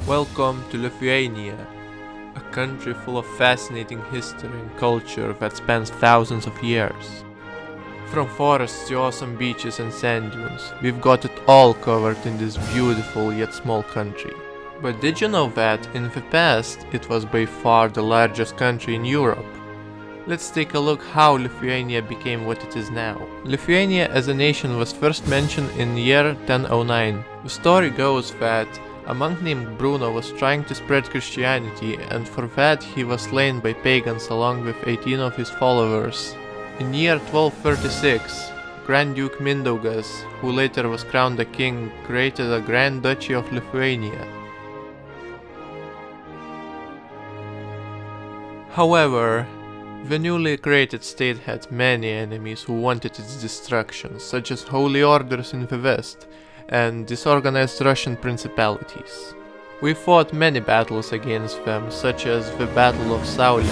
Welcome to Lithuania, a country full of fascinating history and culture that spans thousands of years. From forests to awesome beaches and sand dunes, we've got it all covered in this beautiful yet small country. But did you know that, in the past, it was by far the largest country in Europe? Let's take a look how Lithuania became what it is now. Lithuania as a nation was first mentioned in year 1009. The story goes that a monk named Bruno was trying to spread Christianity, and for that he was slain by pagans along with 18 of his followers. In year 1236, Grand Duke Mindaugas, who later was crowned a king, created a Grand Duchy of Lithuania. However, the newly created state had many enemies who wanted its destruction, such as holy orders in the west and disorganized Russian principalities. We fought many battles against them, such as the Battle of Saule,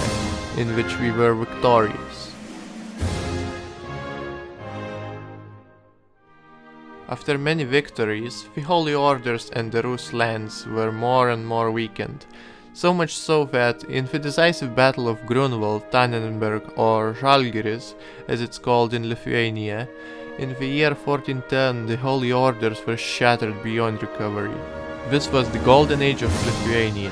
in which we were victorious. After many victories, the holy orders and the Rus lands were more and more weakened, so much so that in the decisive Battle of Grunwald, Tannenberg, or Žalgiris, as it's called in Lithuania, in the year 1410 the holy orders were shattered beyond recovery. This was the golden age of Lithuania.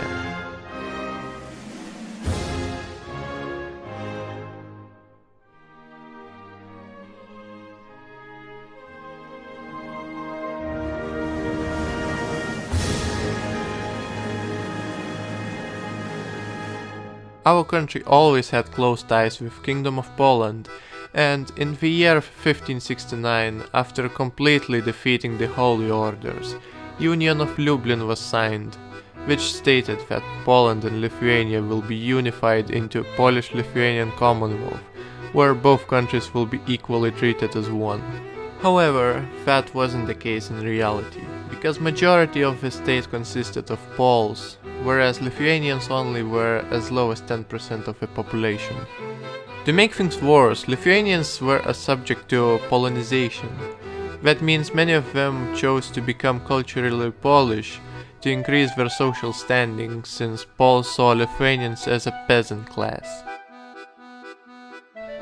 Our country always had close ties with Kingdom of Poland, and in the year 1569, after completely defeating the Holy Orders, Union of Lublin was signed, which stated that Poland and Lithuania will be unified into a Polish-Lithuanian Commonwealth, where both countries will be equally treated as one. However, that wasn't the case in reality, because majority of the state consisted of Poles, whereas Lithuanians only were as low as 10% of the population. To make things worse, Lithuanians were subject to Polonization. That means many of them chose to become culturally Polish to increase their social standing, since Poles saw Lithuanians as a peasant class.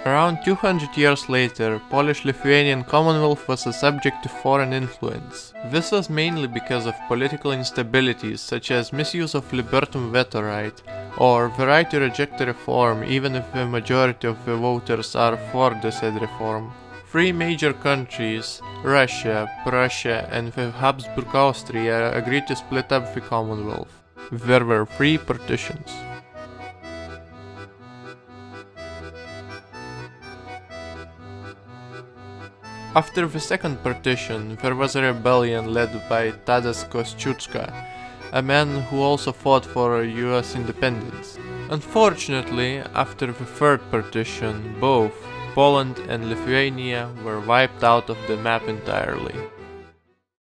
Around 200 years later, Polish-Lithuanian Commonwealth was subject to foreign influence. This was mainly because of political instabilities such as misuse of libertum veto right, or the right to reject a reform even if the majority of the voters are for the said reform. Three major countries, Russia, Prussia and the Habsburg Austria, agreed to split up the Commonwealth. There were three partitions. After the second partition, there was a rebellion led by Tadas Kosciuszka, a man who also fought for US independence. Unfortunately, after the third partition, both Poland and Lithuania were wiped out of the map entirely.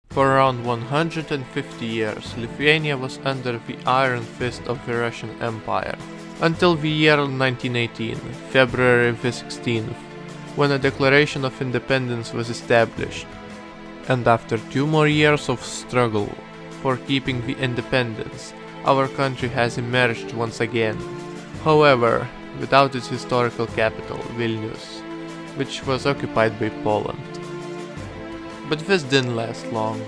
For around 150 years, Lithuania was under the iron fist of the Russian Empire, until the year 1918, February the 16th, when a declaration of independence was established, and after 2 more years of struggle for keeping the independence, our country has emerged once again. However, without its historical capital, Vilnius, which was occupied by Poland. But this didn't last long.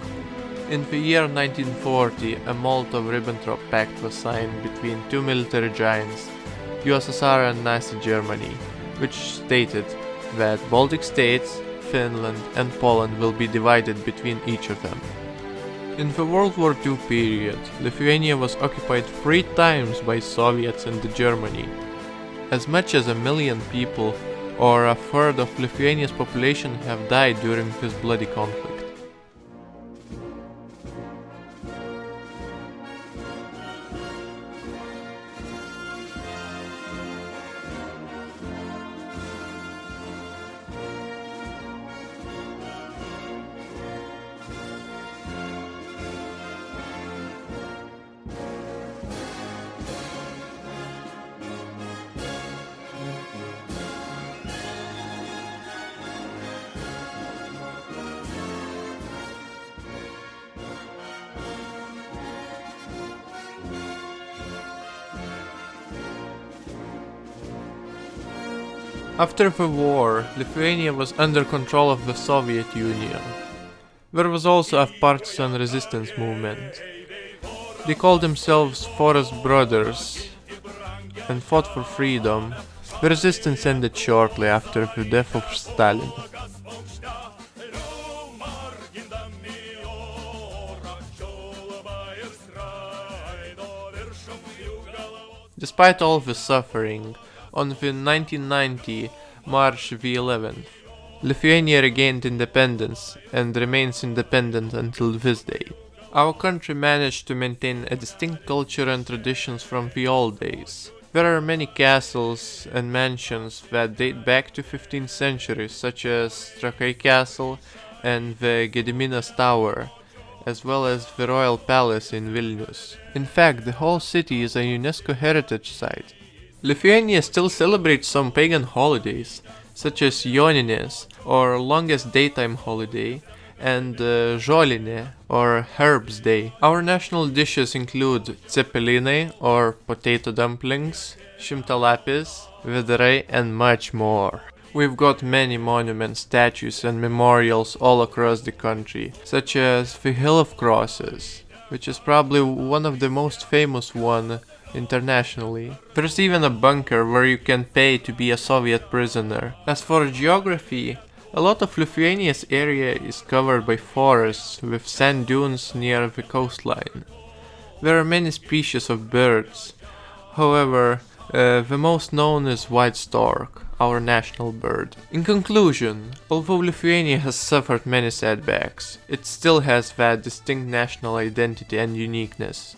In the year 1940, a Molotov-Ribbentrop Pact was signed between two military giants, USSR and Nazi Germany, which stated that Baltic states, Finland and Poland will be divided between each of them. In the World War II period, Lithuania was occupied 3 times by Soviets and Germany. As much as 1 million people, or a third of Lithuania's population, have died during this bloody conflict. After the war, Lithuania was under control of the Soviet Union. There was also a partisan resistance movement. They called themselves Forest Brothers and fought for freedom. The resistance ended shortly after the death of Stalin. Despite all the suffering, on the 1990 March the 11th, Lithuania regained independence and remains independent until this day. Our country managed to maintain a distinct culture and traditions from the old days. There are many castles and mansions that date back to 15th century, such as Trakai Castle and the Gediminas Tower, as well as the Royal Palace in Vilnius. In fact, the whole city is a UNESCO heritage site. Lithuania still celebrates some pagan holidays, such as Joninės, or longest daytime holiday, and Žolinė, or Herbs Day. Our national dishes include cepelinai, or potato dumplings, šimtalapis, vidarai, and much more. We've got many monuments, statues, and memorials all across the country, such as the Hill of Crosses, which is probably one of the most famous one internationally. There's even a bunker where you can pay to be a Soviet prisoner. As for geography, a lot of Lithuania's area is covered by forests with sand dunes near the coastline. There are many species of birds. However, the most known is white stork, our national bird. In conclusion, although Lithuania has suffered many setbacks, it still has that distinct national identity and uniqueness.